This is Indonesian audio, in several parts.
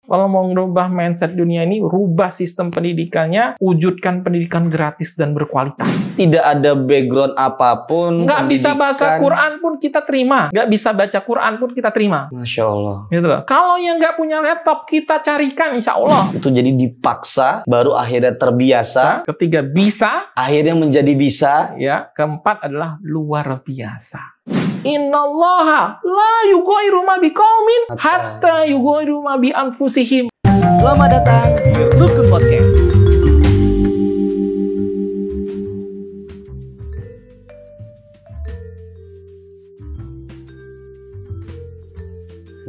kalau mau merubah mindset dunia ini, rubah sistem pendidikannya, wujudkan pendidikan gratis dan berkualitas. Tidak ada background apapun. Nggak bisa bahasa Quran pun kita terima. Nggak bisa baca Quran pun kita terima. Masya Allah. Gitu loh. Kalau yang nggak punya laptop, kita carikan insya Allah. Itu jadi dipaksa, baru akhirnya terbiasa. Ketiga, bisa. Akhirnya menjadi bisa. Ya, keempat adalah luar biasa. Innallaha la yughayyiru ma biqaumin hatta yughayyiru ma bi anfusihim. Selamat datang di Rukun Podcast.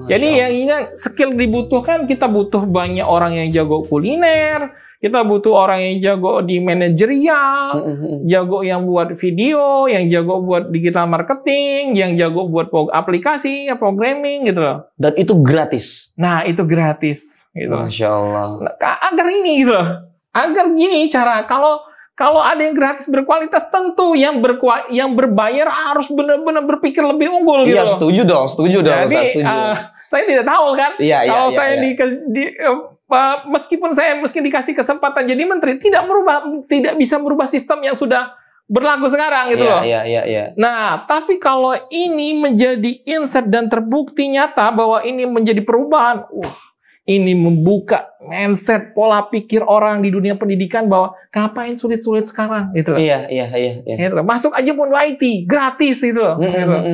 Jadi yang ini skill dibutuhkan, kita butuh banyak orang yang jago kuliner, kita butuh orang yang jago di manajerial, jago yang buat video, yang jago buat digital marketing, yang jago buat aplikasi, programming gitu loh. Dan itu gratis. Nah, itu gratis gitu. Masya Allah. Agar ini gitu loh. Agar gini cara, kalau ada yang gratis berkualitas, tentu yang berbayar harus benar-benar berpikir lebih unggul gitu. Iya, setuju dong. Jadi, saya tidak tahu kan, kalau saya meskipun saya dikasih kesempatan jadi menteri, tidak bisa merubah sistem yang sudah berlaku sekarang gitu loh. Iya. Nah, tapi kalau ini menjadi insight dan terbukti nyata bahwa ini menjadi perubahan, ini membuka mindset pola pikir orang di dunia pendidikan bahwa ngapain sulit-sulit sekarang gitu loh. Iya. Gitu loh. Masuk aja pun IT gratis gitu loh. Gitu loh.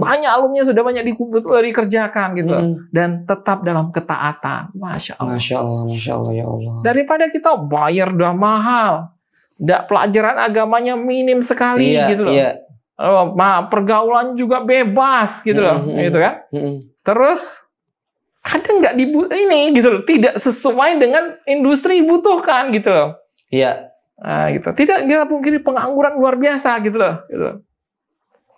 Banyak alumni sudah banyak dikerjakan gitu loh. Dan tetap dalam ketaatan. Masya Allah ya Allah. Daripada kita bayar udah mahal, pelajaran agamanya minim sekali gitu loh. Pergaulan juga bebas gitu loh, gitu kan. Terus kadang nggak gitu loh, tidak sesuai dengan industri butuhkan gitu loh. Iya. Nah, gitu. Tidak kita pungkiri pengangguran luar biasa gitu loh. Gitu.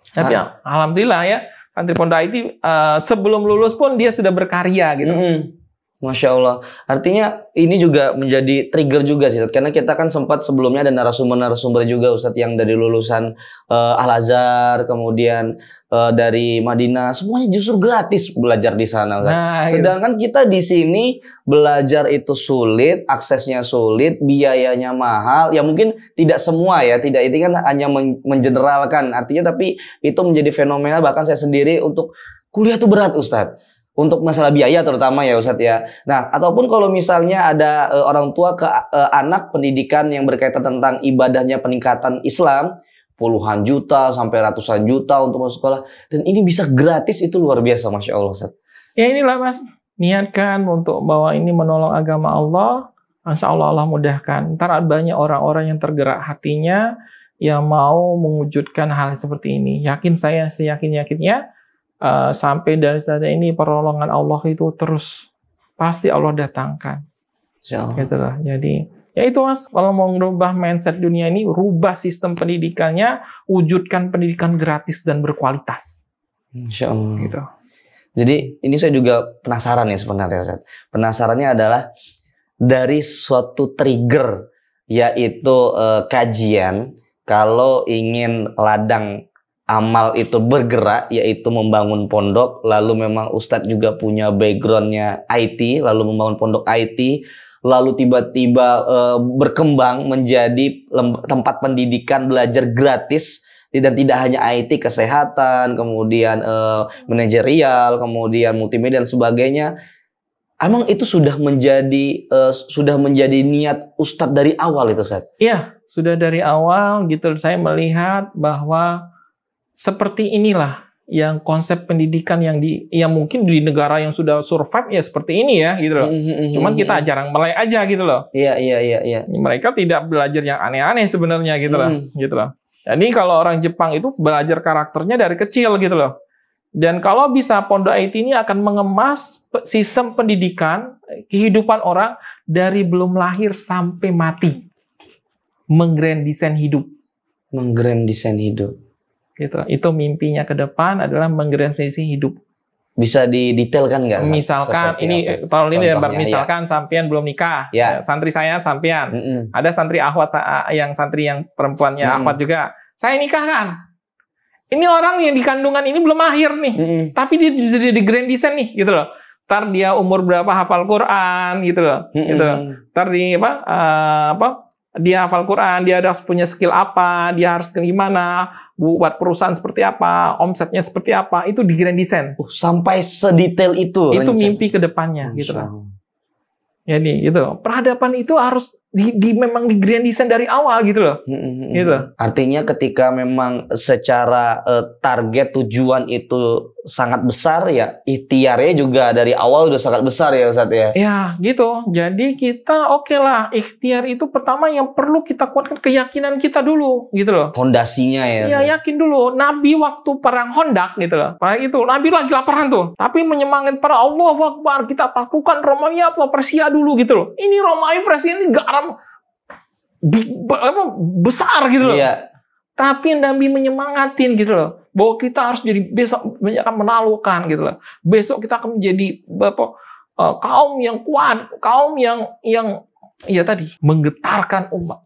Tapi alhamdulillah ya, santri Pondok IT sebelum lulus pun dia sudah berkarya gitu. Masya Allah. Artinya ini juga menjadi trigger juga sih, karena kita kan sempat sebelumnya ada narasumber juga Ustadz yang dari lulusan Al-Azhar, kemudian dari Madinah, semuanya justru gratis belajar di sana, Ustadz. Nah, sedangkan kita di sini belajar itu sulit, aksesnya sulit, biayanya mahal. Ya mungkin tidak semua ya, tidak, ini kan hanya mengeneralkan artinya, tapi itu menjadi fenomena. Bahkan saya sendiri untuk kuliah itu berat, Ustadz. Untuk masalah biaya terutama ya Ustadz ya. Nah, ataupun kalau misalnya ada orang tua ke anak pendidikan yang berkaitan tentang ibadahnya peningkatan Islam, puluhan juta sampai ratusan juta untuk masuk sekolah, dan ini bisa gratis, itu luar biasa, Masya Allah Ustadz. Ya inilah Mas, niatkan untuk bahwa ini menolong agama Allah, Masya Allah mudahkan. Ntar banyak orang-orang yang tergerak hatinya yang mau mewujudkan hal seperti ini. Yakin saya, seyakin-yakinnya, sampai dari saat ini pertolongan Allah itu terus pasti Allah datangkan. Gitu loh. Jadi ya itu Mas, kalau mau merubah mindset dunia ini, rubah sistem pendidikannya, wujudkan pendidikan gratis dan berkualitas. Insya Allah. Gitu. Jadi ini saya juga penasaran ya sebenarnya Ustaz. Penasarannya adalah dari suatu trigger, yaitu kajian, kalau ingin ladang amal itu bergerak, yaitu membangun pondok, lalu memang Ustadz juga punya backgroundnya IT, lalu membangun pondok IT, lalu tiba-tiba berkembang menjadi tempat pendidikan belajar gratis, dan tidak hanya IT, kesehatan, kemudian manajerial, kemudian multimedia dan sebagainya. Emang itu sudah menjadi niat Ustadz dari awal itu, Ustadz? Iya, sudah dari awal gitu. Saya melihat bahwa seperti inilah yang konsep pendidikan yang mungkin di negara yang sudah survive ya seperti ini ya gitu loh. Cuman kita jarang mulai aja gitu loh. Iya. Mereka tidak belajar yang aneh-aneh sebenarnya gitu loh. Gitu loh. Jadi kalau orang Jepang itu belajar karakternya dari kecil gitu loh. Dan kalau bisa Pondok IT ini akan mengemas sistem pendidikan kehidupan orang dari belum lahir sampai mati. Menggrand desain hidup. Gitu. Itu mimpinya ke depan adalah menggeneralisasi hidup. Bisa didetailkan nggak? Misalkan ini tahun ini misalkan sampean belum nikah, santri saya sampean, ada santri akhwat santri yang perempuannya akhwat juga, saya nikah kan. Ini orang yang di kandungan ini belum lahir nih, tapi dia sudah di grand design nih, gitu loh. Ntar dia umur berapa hafal Quran gitu loh. Gitu. Ntar di dia hafal Quran, dia harus punya skill apa, dia harus gimana, buat perusahaan seperti apa, omsetnya seperti apa, itu di grand design. Sampai sedetail itu. Itu mimpi ke depannya gitu loh. Jadi gitu. Peradaban itu harus memang di grand design dari awal gitu loh. Gitu. Artinya ketika memang secara target tujuan itu sangat besar ya, ikhtiarnya juga dari awal udah sangat besar ya Ustaz ya. Ya gitu. Jadi kita oke lah, ikhtiar itu pertama yang perlu kita kuatkan keyakinan kita dulu gitu loh. Fondasinya ya. Ya yakin dulu. Nabi waktu perang Khandaq gitu loh. Perang itu Nabi lagi laparan tuh. Tapi menyemangat para Allahu Akbar, kita taklukan Romawi atau Persia dulu gitu loh. Ini Romawi Persia ini garam besar gitu loh. Iya. Tapi Nabi menyemangatin gitu loh. Bahwa kita harus jadi besok akan menaklukkan gitu loh. Besok kita akan menjadi kaum yang kuat, kaum yang ya tadi menggetarkan umat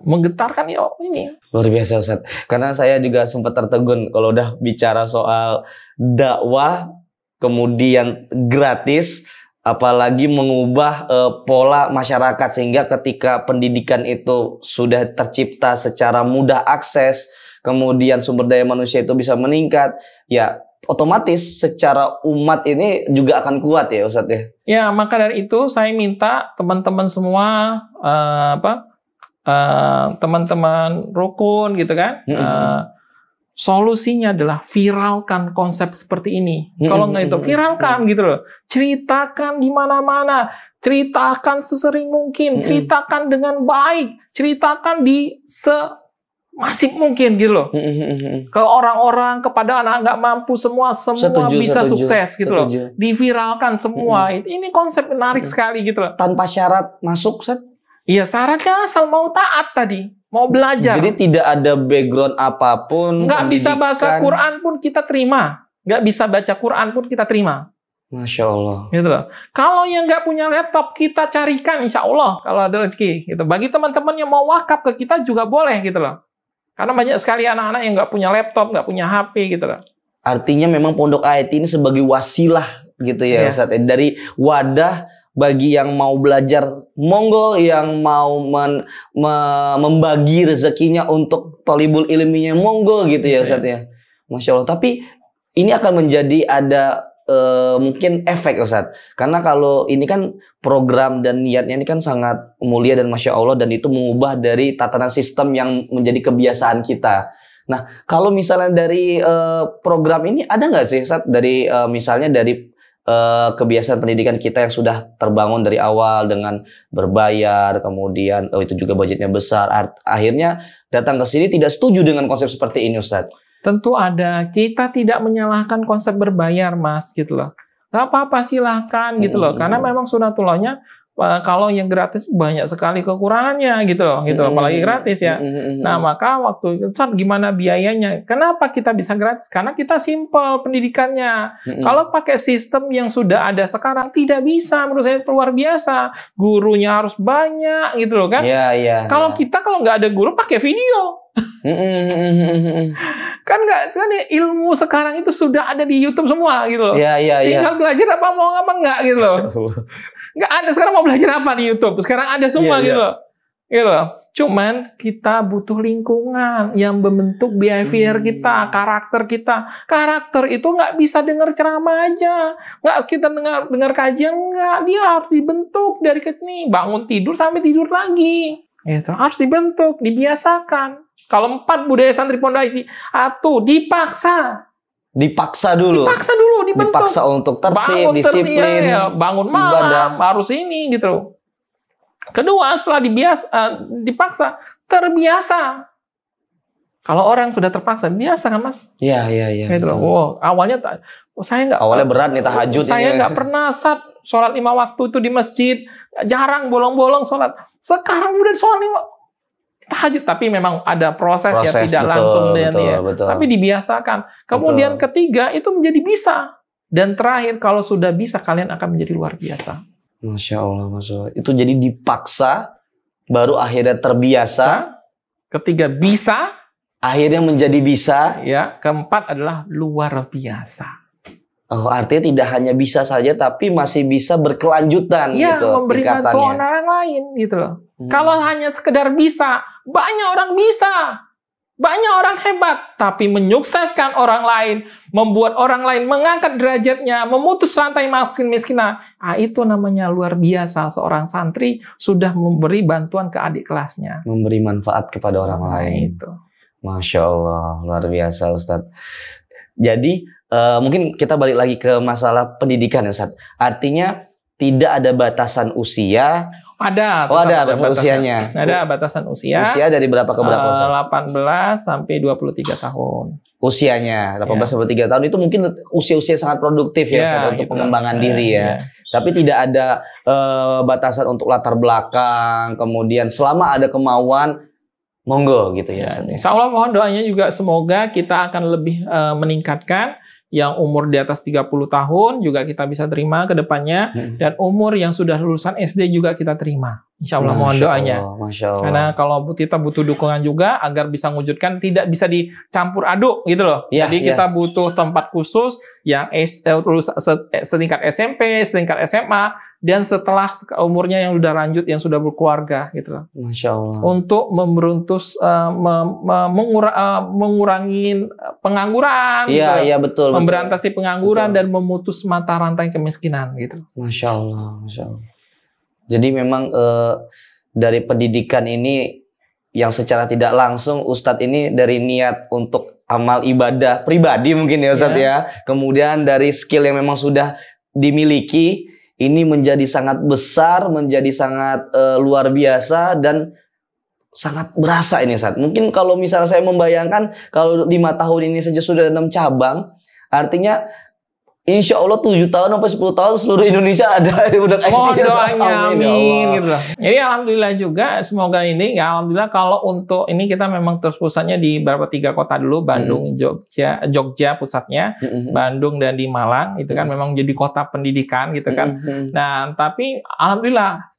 menggetarkan ya ini. Luar biasa Ustaz. Karena saya juga sempat tertegun kalau udah bicara soal dakwah kemudian gratis, apalagi mengubah pola masyarakat sehingga ketika pendidikan itu sudah tercipta secara mudah akses, kemudian sumber daya manusia itu bisa meningkat, ya otomatis secara umat ini juga akan kuat ya Ustadz ya. Ya, maka dari itu saya minta teman-teman semua teman-teman rukun gitu kan. Solusinya adalah viralkan konsep seperti ini. Kalau nggak itu viralkan gitu loh. Ceritakan di mana-mana. Ceritakan sesering mungkin. Ceritakan dengan baik. Ceritakan di semasif mungkin gitu loh. Ke orang-orang, kepada anak nggak mampu semua bisa sukses gitu loh. Diviralkan semua. Ini konsep menarik sekali gitu loh. Tanpa syarat masuk, Ustaz? Iya, syaratnya asal mau taat tadi. Mau belajar. Jadi tidak ada background apapun. Nggak bisa baca Quran pun kita terima. Nggak bisa baca Quran pun kita terima. Masya Allah. Gitu loh. Kalau yang nggak punya laptop, kita carikan insya Allah. Kalau ada rezeki. Gitu. Bagi teman-teman yang mau wakaf ke kita juga boleh gitu loh. Karena banyak sekali anak-anak yang nggak punya laptop, nggak punya HP gitu loh. Artinya memang Pondok Ayat ini sebagai wasilah gitu ya Ustaz. Dari wadah bagi yang mau belajar, monggo, yang mau membagi rezekinya untuk thalibul ilminya, monggo gitu ya Ustaz ya. Masya Allah. Tapi ini akan menjadi ada mungkin efek Ustaz. Karena kalau ini kan program dan niatnya ini kan sangat mulia dan Masya Allah, dan itu mengubah dari tatanan sistem yang menjadi kebiasaan kita. Nah, kalau misalnya dari program ini ada nggak sih Ustaz, dari misalnya dari kebiasaan pendidikan kita yang sudah terbangun dari awal dengan berbayar, kemudian itu juga budgetnya besar, akhirnya datang ke sini tidak setuju dengan konsep seperti ini Ustaz? Tentu ada. Kita tidak menyalahkan konsep berbayar Mas gitu loh. Gak apa-apa silahkan gitu loh. Karena memang sunatullahnya kalau yang gratis banyak sekali kekurangannya gitu loh, apalagi gratis ya. Nah, maka waktu itu gimana biayanya? Kenapa kita bisa gratis? Karena kita simple pendidikannya. Kalau pakai sistem yang sudah ada sekarang tidak bisa, menurut saya luar biasa. Gurunya harus banyak gitu loh kan? Kalau kita kalau nggak ada guru pakai video. Kan nggak, ilmu sekarang itu sudah ada di YouTube semua gitu loh. Tinggal belajar apa mau apa enggak gitu loh. Nggak ada sekarang mau belajar apa di YouTube. Sekarang ada semua gitu loh. Gitu loh. Cuman kita butuh lingkungan yang membentuk behavior kita, karakter kita. Karakter itu nggak bisa dengar ceramah aja. Nggak kita dengar kajian, nggak. Dia harus dibentuk dari kecil. Bangun tidur sampai tidur lagi. Gitu. Harus dibentuk, dibiasakan. Kalau 4 budaya santri Pondok Ayat, dipaksa. Dipaksa dulu, dibentuk. Dipaksa untuk tertib, disiplin, bangun malam, harus ini gitu. Kedua, setelah dipaksa, terbiasa. Kalau orang sudah terpaksa, biasa kan Mas? Iya. Gitu loh. Oh, awalnya saya nggak. Awalnya berat nih tahajud. Saya nggak pernah sholat 5 waktu itu di masjid, jarang bolong-bolong sholat. Sekarang udah sholat 5 tahajud, tapi memang ada proses ya, tidak langsung betul. Tapi dibiasakan. Kemudian ketiga itu menjadi bisa, dan terakhir kalau sudah bisa kalian akan menjadi luar biasa. Masya Allah. Itu jadi dipaksa, baru akhirnya terbiasa. Ketiga bisa, akhirnya menjadi bisa. Ya, keempat adalah luar biasa. Oh, artinya tidak hanya bisa saja, tapi masih bisa berkelanjutan Ya, gitu memberi bantuan tingkatannya. orang lain gitu loh. Kalau hanya sekedar bisa, banyak orang bisa. Banyak orang hebat, tapi menyukseskan orang lain, membuat orang lain mengangkat derajatnya, memutus rantai kemiskinan. Itu namanya luar biasa. Seorang santri sudah memberi bantuan ke adik kelasnya. Memberi manfaat kepada orang lain. Itu. Masya Allah, luar biasa Ustadz. Jadi mungkin kita balik lagi ke masalah pendidikan ya Ustadz. Artinya tidak ada batasan usia. Ada. Oh, ada batasan usianya. Ada batasan usia. Usia dari berapa ke berapa Ustadz? 18 sampai 23 tahun. Usianya 18 sampai 3 tahun itu mungkin usia-usia sangat produktif ya Ustadz, untuk pengembangan diri ya. Tapi tidak ada batasan untuk latar belakang, kemudian selama ada kemauan monggo gitu ya. Insya Allah mohon doanya juga semoga kita akan lebih meningkatkan yang umur di atas 30 tahun juga kita bisa terima ke depannya, dan umur yang sudah lulusan SD juga kita terima. Insya Allah mohon doanya. Masya Allah. Karena kalau kita butuh dukungan juga agar bisa mewujudkan, tidak bisa dicampur aduk gitu loh. Jadi kita butuh tempat khusus yang setingkat SMP, setingkat SMA, dan setelah umurnya yang sudah lanjut, yang sudah berkeluarga gitu loh. Masya Allah. Untuk memberuntus, mengurangi pengangguran. Iya, gitu. Iya betul. Memberantasi pengangguran dan memutus mata rantai kemiskinan gitu. Masya Allah, Masya Allah. Jadi memang dari pendidikan ini yang secara tidak langsung Ustadz ini dari niat untuk amal ibadah pribadi mungkin ya Ustadz ya. Kemudian dari skill yang memang sudah dimiliki ini menjadi sangat besar, menjadi sangat luar biasa dan sangat berasa ini Ustadz. Mungkin kalau misalnya saya membayangkan kalau 5 tahun ini saja sudah 6 cabang, artinya Insya Allah 7 tahun sampai 10 tahun seluruh Indonesia ada budak IT. Mohon doanya, amin gitu loh. Jadi alhamdulillah juga, semoga ini ya alhamdulillah kalau untuk ini kita memang terus pusatnya di beberapa 3 kota dulu, Bandung, Jogja pusatnya, Bandung dan di Malang, itu kan memang jadi kota pendidikan gitu kan. Nah, tapi alhamdulillah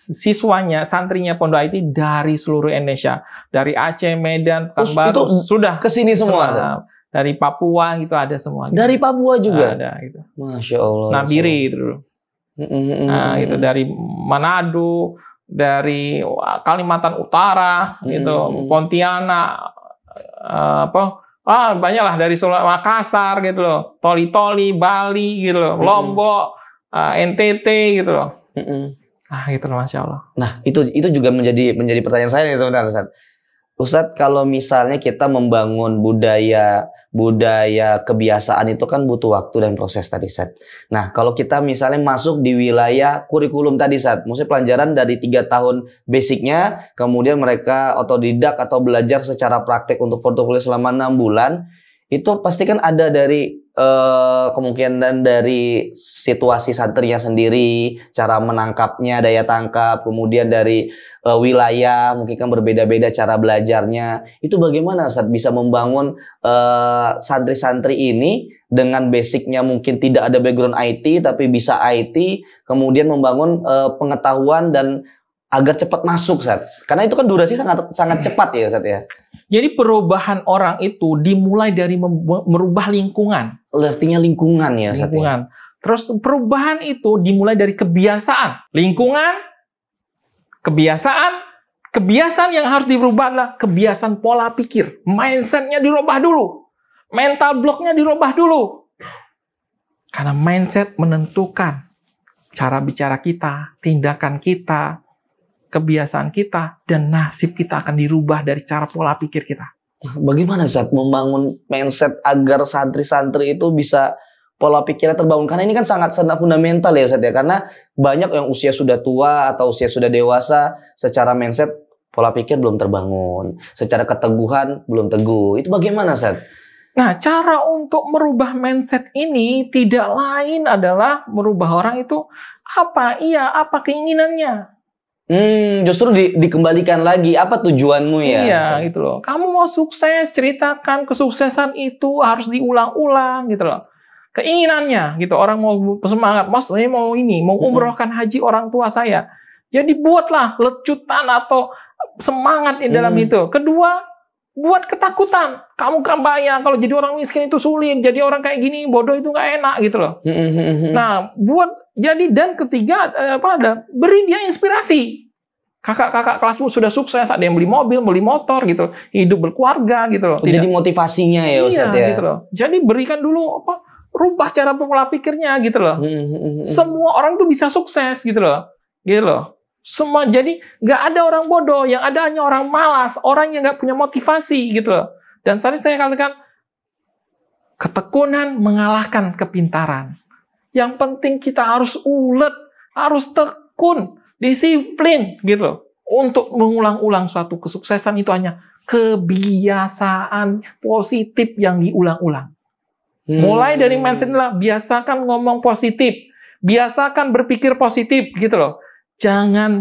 siswanya, santrinya Pondok IT dari seluruh Indonesia, dari Aceh, Medan, Pekanbaru, sudah kesini semua. Dari Papua gitu ada semua. Gitu. Dari Papua juga ada gitu. Masya Allah. Nabiri itu dulu. Nah, itu dari Manado, dari Kalimantan Utara, gitu, Pontianak, banyaklah dari Makassar gitu loh, Toli-Toli, Bali gitu loh, Lombok, NTT gitu loh. Gitu loh, Masya Allah. Nah, itu juga menjadi pertanyaan saya nih sebenarnya, Ustadz, kalau misalnya kita membangun budaya kebiasaan itu kan butuh waktu dan proses tadi, Ustadz. Nah, kalau kita misalnya masuk di wilayah kurikulum tadi, Ustadz, maksudnya pelajaran dari 3 tahun basicnya, kemudian mereka otodidak atau belajar secara praktek untuk portofolio selama 6 bulan, itu pasti kan ada dari kemungkinan dari situasi santrinya sendiri, cara menangkapnya, daya tangkap, kemudian dari wilayah, mungkin kan berbeda-beda cara belajarnya. Itu bagaimana saat bisa membangun santri-santri ini dengan basicnya mungkin tidak ada background IT, tapi bisa IT, kemudian membangun pengetahuan dan agar cepat masuk, Ustaz. Karena itu kan durasi sangat cepat ya, Ustaz ya. Jadi perubahan orang itu dimulai dari merubah lingkungan. Artinya lingkungan ya, Ustaz. Lingkungan. Terus perubahan itu dimulai dari kebiasaan. Lingkungan, kebiasaan yang harus dirubah adalah kebiasaan pola pikir. Mindsetnya dirubah dulu. Mental blocknya dirubah dulu. Karena mindset menentukan cara bicara kita, tindakan kita, kebiasaan kita, dan nasib kita akan dirubah dari cara pola pikir kita. Bagaimana saat membangun mindset agar santri-santri itu bisa pola pikirnya terbangun? Karena ini kan sangat fundamental ya Ustaz ya. Karena banyak yang usia sudah tua atau usia sudah dewasa, secara mindset pola pikir belum terbangun, secara keteguhan belum teguh. Itu bagaimana Ustaz? Nah, cara untuk merubah mindset ini tidak lain adalah merubah orang itu apa keinginannya. Justru dikembalikan lagi, apa tujuanmu ya? Iya, gitu loh. Kamu mau sukses, ceritakan kesuksesan itu harus diulang-ulang, gitu loh. Keinginannya, gitu. Orang mau semangat, Mas, saya mau ini, mau umrohkan haji orang tua saya. Jadi buatlah lecutan atau semangat di dalam itu. Kedua, buat ketakutan. Kamu kan bayang kalau jadi orang miskin itu sulit, jadi orang kayak gini bodoh itu nggak enak gitu loh. Nah, dan ketiga beri dia inspirasi. Kakak-kakak kelasmu sudah sukses, ada yang beli mobil, beli motor gitu, hidup berkeluarga gitu loh. Jadi motivasinya ya Ustaz ya. Gitu loh. Jadi berikan dulu rubah cara pola pikirnya gitu loh. Semua orang tuh bisa sukses gitu loh. Gitu loh. Semua, jadi nggak ada orang bodoh, yang ada hanya orang malas, orang yang nggak punya motivasi gitu loh. Dan tadi saya katakan ketekunan mengalahkan kepintaran. Yang penting kita harus ulet, harus tekun, disiplin gitu loh. Untuk mengulang-ulang suatu kesuksesan itu hanya kebiasaan positif yang diulang-ulang. Mulai dari mindset lah, biasakan ngomong positif, biasakan berpikir positif gitu loh. Jangan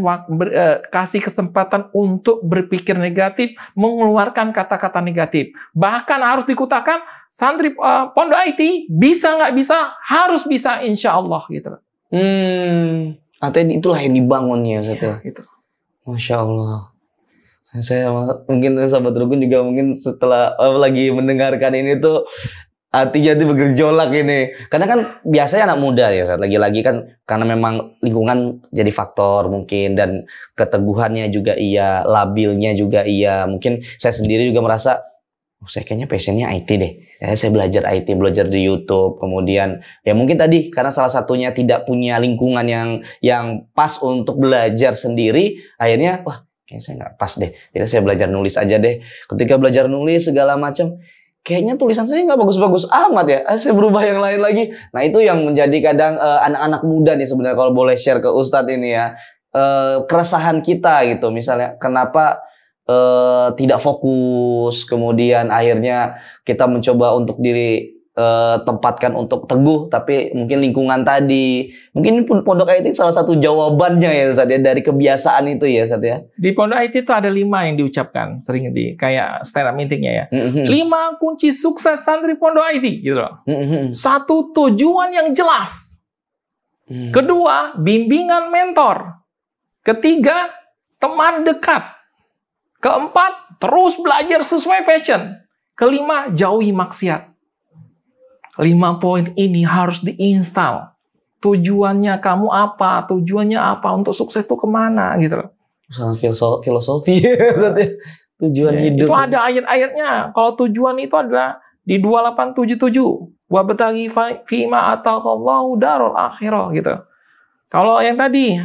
kasih kesempatan untuk berpikir negatif, mengeluarkan kata-kata negatif. Bahkan harus dikutakan, santri Pondok IT, bisa nggak bisa, harus bisa insya Allah. Gitu. Artinya itulah yang dibangunnya. Ya, gitu. Masya Allah. Saya mungkin sahabat rukun juga mungkin setelah lagi mendengarkan ini tuh, hatinya tuh bergejolak ini. Karena kan biasanya anak muda ya, lagi-lagi kan karena memang lingkungan jadi faktor mungkin, dan keteguhannya juga iya, labilnya juga iya. Mungkin saya sendiri juga merasa, saya kayaknya passionnya IT deh. Ya, saya belajar IT, belajar di YouTube. Kemudian ya mungkin tadi karena salah satunya tidak punya lingkungan yang pas untuk belajar sendiri, akhirnya wah kayaknya saya nggak pas deh. Jadi saya belajar nulis aja deh. Ketika belajar nulis segala macam, kayaknya tulisan saya nggak bagus-bagus amat ya. Saya berubah yang lain lagi. Nah itu yang menjadi kadang anak-anak muda nih sebenarnya, kalau boleh share ke Ustadz ini ya. Keresahan kita gitu. Misalnya kenapa tidak fokus. Kemudian akhirnya kita mencoba untuk tempatkan untuk teguh. Tapi mungkin lingkungan tadi. Mungkin Pondok IT salah satu jawabannya ya Ustadz ya. Dari kebiasaan itu ya Ustadz ya. Di Pondok IT itu ada 5 yang diucapkan. Sering kayak stand up meetingnya ya. 5 kunci sukses santri Pondok IT gitu loh. 1, tujuan yang jelas. Kedua, bimbingan mentor. Ketiga, teman dekat. Keempat, terus belajar sesuai passion. Kelima, jauhi maksiat. 5 poin ini harus diinstal. Tujuannya kamu apa? Tujuannya apa? Untuk sukses itu kemana? Gitu loh. Sangat filosofi. Tujuan hidup. Itu ada ayat-ayatnya. Kalau tujuan itu adalah di 2877. Wabtaghi fima ataqallahu darul akhirah gitu. Kalau yang tadi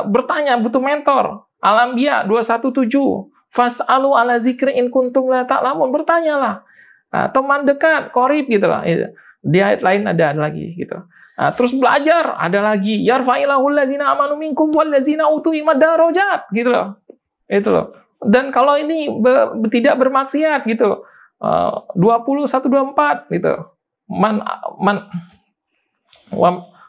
bertanya butuh mentor. Al-Anbiya 217. Fas'alu ala zikri in kuntum la ta'lamun. Bertanyalah. Nah, teman dekat, qorib gitu loh. Di ayat lain ada lagi gitu. Nah, terus belajar ada lagi. Yarfa'ilahul ladzina amanu minkum wal ladzina utul ilma darajat gitu loh. Itu loh. Dan kalau ini tidak bermaksiat gitu. 2124 gitu.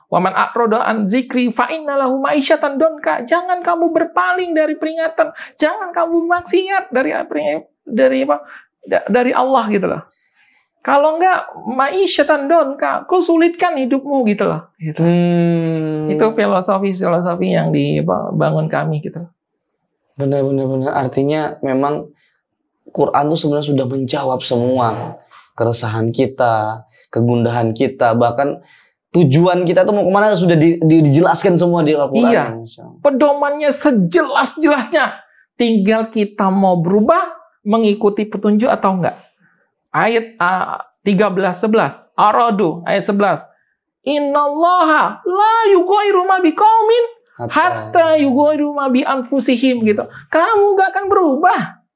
Waman a'rada an zikri fa innalahu ma'isyatan donka. Jangan kamu berpaling dari peringatan. Jangan kamu bermaksiat dari Allah gitu loh. Kalau enggak, ma'isyatan donka, kau sulitkan hidupmu gitu loh. Gitu. Itu filosofi yang dibangun kami gitu. Benar. Artinya memang Quran itu sebenarnya sudah menjawab semua keresahan kita, kegundahan kita, bahkan tujuan kita tuh mau kemana sudah dijelaskan semua di Al-Quran. Iya, pedomannya sejelas-jelasnya. Tinggal kita mau berubah, mengikuti petunjuk atau enggak. Ayat 13-11. Ar-Ra'd ayat 11. Innallaha la yughayyiru ma biqaumin hatta yughayyiru ma bi anfusihim gitu. Kamu enggak akan berubah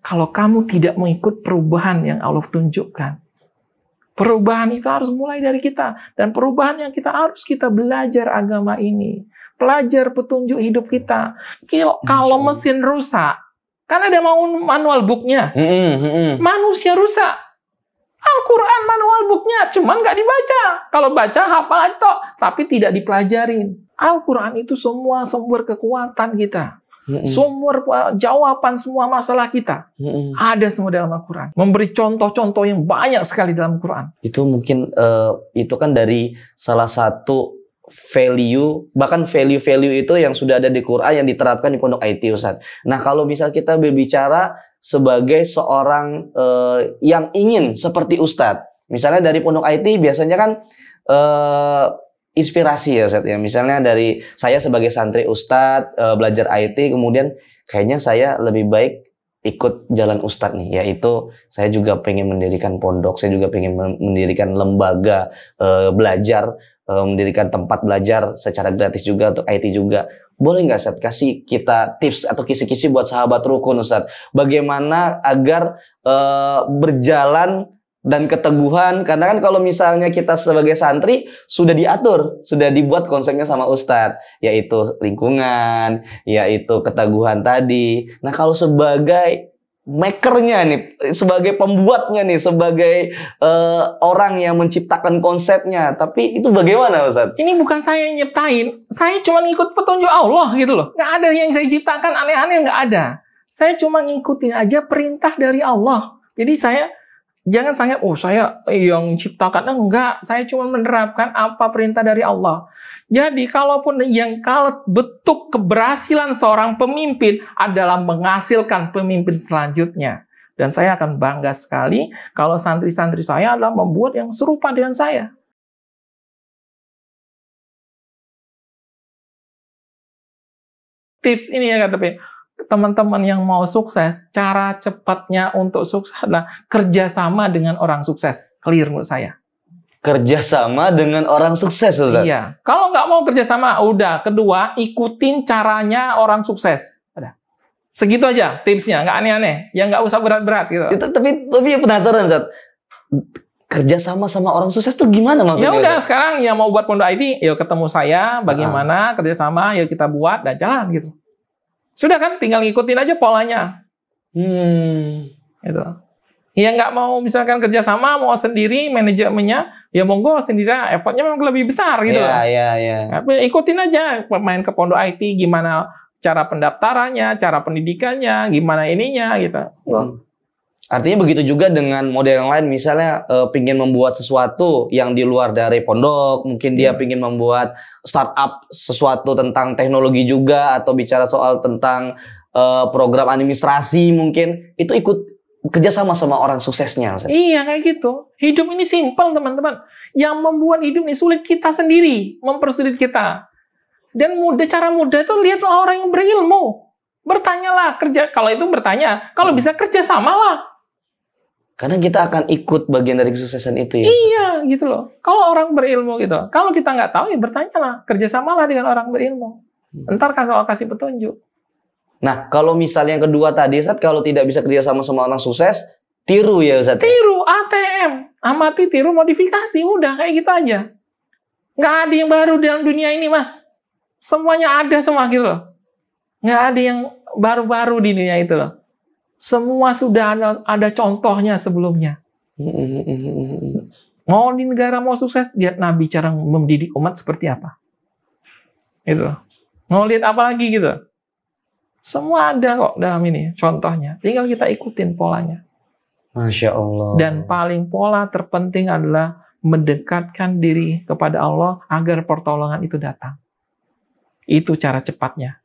kalau kamu tidak mengikut perubahan yang Allah tunjukkan. Perubahan itu harus mulai dari kita. Dan perubahan yang harus kita belajar agama ini. Belajar petunjuk hidup kita. Kalau mesin rusak, kan ada manual booknya. Manusia rusak. Al-Quran manual booknya, cuman nggak dibaca. Kalau baca hafal itu, tapi tidak dipelajarin. Al-Quran itu semua sumber kekuatan kita. Sumber jawaban semua masalah kita. Ada semua dalam Al-Quran. Memberi contoh-contoh yang banyak sekali dalam Al-Quran. Itu mungkin itu kan dari salah satu value, bahkan value itu yang sudah ada di Quran yang diterapkan di Pondok IT Ustaz. Nah kalau misal kita berbicara sebagai seorang yang ingin seperti Ustadz? Misalnya dari Pondok IT biasanya kan inspirasi ya Ustadz ya. Misalnya dari saya sebagai santri Ustadz belajar IT, kemudian kayaknya saya lebih baik ikut jalan Ustadz nih, yaitu saya juga pengen mendirikan pondok, saya juga pengen mendirikan lembaga belajar, mendirikan tempat belajar secara gratis juga untuk IT juga. Boleh nggak Ustadz kasih kita tips atau kisi-kisi buat sahabat rukun Ustadz, bagaimana agar berjalan dan keteguhan, karena kan kalau misalnya kita sebagai santri sudah diatur, sudah dibuat konsepnya sama Ustadz, yaitu lingkungan, yaitu keteguhan tadi. Nah kalau sebagai makernya nih, sebagai pembuatnya nih, sebagai orang yang menciptakan konsepnya, tapi itu bagaimana Ustadz? Ini bukan saya yang nyiptain, saya cuma ngikut petunjuk Allah gitu loh. Nggak ada yang saya ciptakan aneh-aneh, nggak ada. Saya cuma ngikutin aja perintah dari Allah. Jadi jangan saya yang ciptakan, enggak. Saya cuma menerapkan apa perintah dari Allah. Jadi kalau bentuk keberhasilan seorang pemimpin adalah menghasilkan pemimpin selanjutnya. Dan saya akan bangga sekali kalau santri-santri saya adalah membuat yang serupa dengan saya. Tips ini ya kata teman-teman yang mau sukses, cara cepatnya untuk sukses adalah kerjasama dengan orang sukses. Clear menurut saya. Kerjasama dengan orang sukses, Ustaz? Iya. Kalau nggak mau kerjasama, udah. Kedua, ikutin caranya orang sukses. Udah. Segitu aja tipsnya, nggak aneh-aneh. Ya nggak usah berat-berat gitu. Tapi penasaran, Ustaz. Kerjasama sama orang sukses tuh gimana maksudnya? Ya udah, sekarang yang mau buat Pondok IT, yuk ketemu saya, bagaimana kerjasama, yuk kita buat, dan jalan gitu. Sudah kan, tinggal ngikutin aja polanya. Gitu. Ya nggak mau misalkan kerjasama, mau sendiri manajemennya, ya monggo sendiri, effortnya memang lebih besar gitu. Iya. Ikutin aja, main ke Pondok IT, gimana cara pendaftarannya, cara pendidikannya, gimana ininya gitu. Artinya begitu juga dengan model yang lain, misalnya pingin membuat sesuatu yang di luar dari pondok, mungkin dia pingin membuat startup sesuatu tentang teknologi juga, atau bicara soal tentang program administrasi mungkin, itu ikut kerjasama sama orang suksesnya. Ustaz. Iya kayak gitu. Hidup ini simpel teman-teman. Yang membuat hidup ini sulit kita sendiri, mempersulit kita. Dan cara mudah itu lihatlah orang yang berilmu. Bertanyalah, kalau itu bertanya, kalau bisa kerjasamalah. Karena kita akan ikut bagian dari kesuksesan itu ya. Iya, gitu loh. Kalau orang berilmu gitu. Kalau kita nggak tahu ya bertanyalah, kerjasamalah dengan orang berilmu. Ntar kasih petunjuk. Nah, kalau misalnya yang kedua tadi, Ustaz, kalau tidak bisa kerjasama sama orang sukses, tiru ya Ustaz. Tiru, ATM, amati, tiru, modifikasi, udah kayak gitu aja. Nggak ada yang baru dalam dunia ini, Mas. Semuanya ada semua gitu loh. Nggak ada yang baru-baru di dunia itu loh. Semua sudah ada contohnya sebelumnya. Mau di negara mau sukses, lihat Nabi cara mendidik umat seperti apa. Gitu. Mau lihat apa lagi gitu. Semua ada kok dalam ini contohnya. Tinggal kita ikutin polanya. Masya Allah. Dan paling pola terpenting adalah mendekatkan diri kepada Allah agar pertolongan itu datang. Itu cara cepatnya.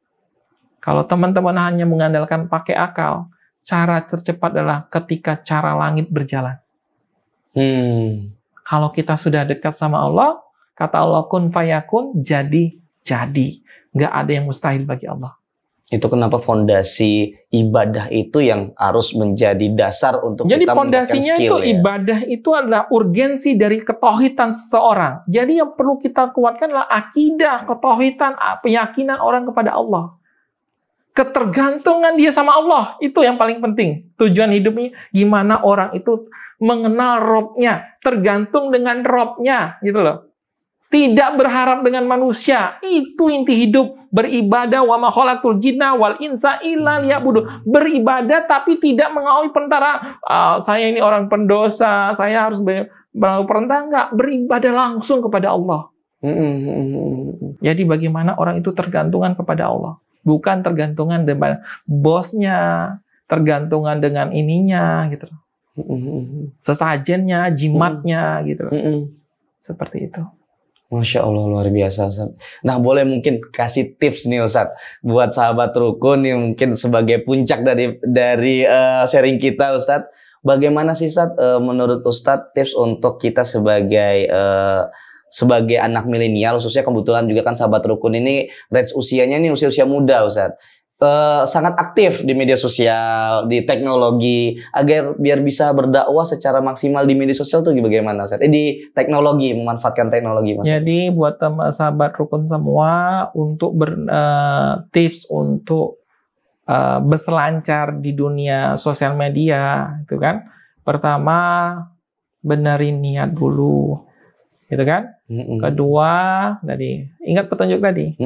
Kalau teman-teman hanya mengandalkan pakai akal, cara tercepat adalah ketika cara langit berjalan. Kalau kita sudah dekat sama Allah, kata Allah kun fayakun, jadi. Nggak ada yang mustahil bagi Allah. Itu kenapa fondasi ibadah itu yang harus menjadi dasar untuk jadi kita mendapatkan fondasinya skill. Itu ibadah itu adalah urgensi dari ketauhidan seseorang. Jadi yang perlu kita kuatkan adalah akidah, ketauhidan, keyakinan orang kepada Allah. Ketergantungan dia sama Allah, itu yang paling penting. Tujuan hidupnya, gimana orang itu mengenal Robnya, tergantung dengan Robnya, gitu loh. Tidak berharap dengan manusia, itu inti hidup. Beribadah, wa ma khalaqtul jinna wal insa illa liya'budun. Beribadah tapi tidak mengawali perantara. Saya ini orang pendosa, saya harus melakukan perantara, enggak. Beribadah langsung kepada Allah. Jadi bagaimana orang itu tergantungan kepada Allah. Bukan tergantungan dengan bosnya, tergantungan dengan ininya, gitu. Sesajennya, jimatnya, gitu. Seperti itu. Masya Allah, luar biasa Ustaz. Nah, boleh mungkin kasih tips nih Ustaz buat sahabat rukun yang mungkin sebagai puncak dari sharing kita Ustaz. Bagaimana sih Ustaz menurut Ustaz tips untuk kita sebagai anak milenial, khususnya kebetulan juga kan sahabat rukun ini range usianya nih usia-usia muda Ustaz. Sangat aktif di media sosial, di teknologi, agar biar bisa berdakwah secara maksimal di media sosial tuh bagaimana Ustaz? Di teknologi, memanfaatkan teknologi maksudnya. Jadi buat sahabat rukun semua untuk tips untuk berselancar di dunia sosial media, itu kan. Pertama, benerin niat dulu, gitu kan. Kedua, tadi ingat petunjuk tadi.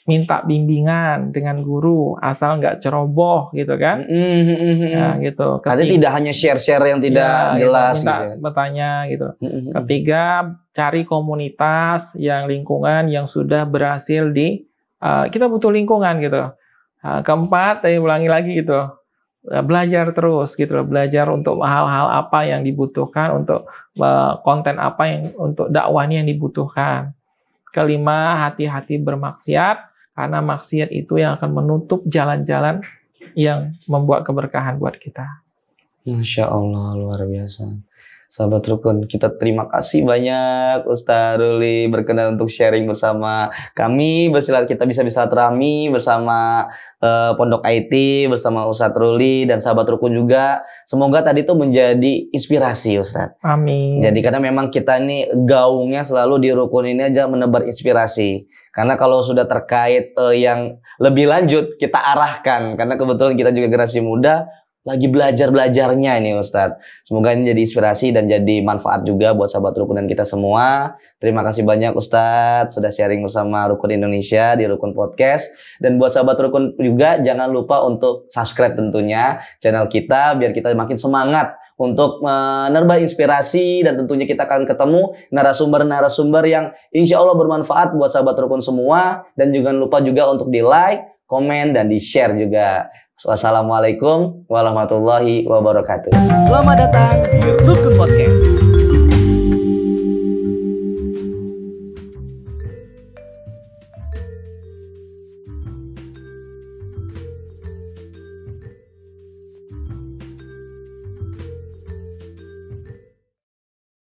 Minta bimbingan dengan guru, asal nggak ceroboh gitu kan. Ya, gitu. Artinya tidak hanya share-share yang tidak jelas minta gitu. Bertanya gitu. Ketiga, cari komunitas yang lingkungan yang sudah berhasil kita butuh lingkungan gitu. Keempat, tadi ulangi lagi gitu. Belajar terus gitu, belajar untuk hal-hal apa yang dibutuhkan, untuk konten apa yang untuk dakwah ini yang dibutuhkan. Kelima, hati-hati bermaksiat, karena maksiat itu yang akan menutup jalan-jalan yang membuat keberkahan buat kita. Masya Allah, luar biasa. Sahabat rukun, kita terima kasih banyak Ustaz Ruli berkenan untuk sharing bersama kami. Kita bisa silaturahmi bersama Pondok IT, bersama Ustaz Ruli dan sahabat rukun juga. Semoga tadi itu menjadi inspirasi Ustaz. Amin. Jadi karena memang kita ini gaungnya selalu di rukun ini aja menebar inspirasi. Karena kalau sudah terkait yang lebih lanjut kita arahkan. Karena kebetulan kita juga generasi muda lagi belajarnya ini Ustadz. Semoga ini jadi inspirasi dan jadi manfaat juga buat sahabat rukunan kita semua. Terima kasih banyak Ustadz sudah sharing bersama Rukun Indonesia di Rukun Podcast. Dan buat sahabat rukun juga jangan lupa untuk subscribe tentunya channel kita biar kita makin semangat untuk menerba inspirasi, dan tentunya kita akan ketemu narasumber-narasumber yang insya Allah bermanfaat buat sahabat rukun semua. Dan jangan lupa juga untuk di like, komen, dan di share juga. Wassalamualaikum warahmatullahi wabarakatuh. Selamat datang di Rukun Podcast.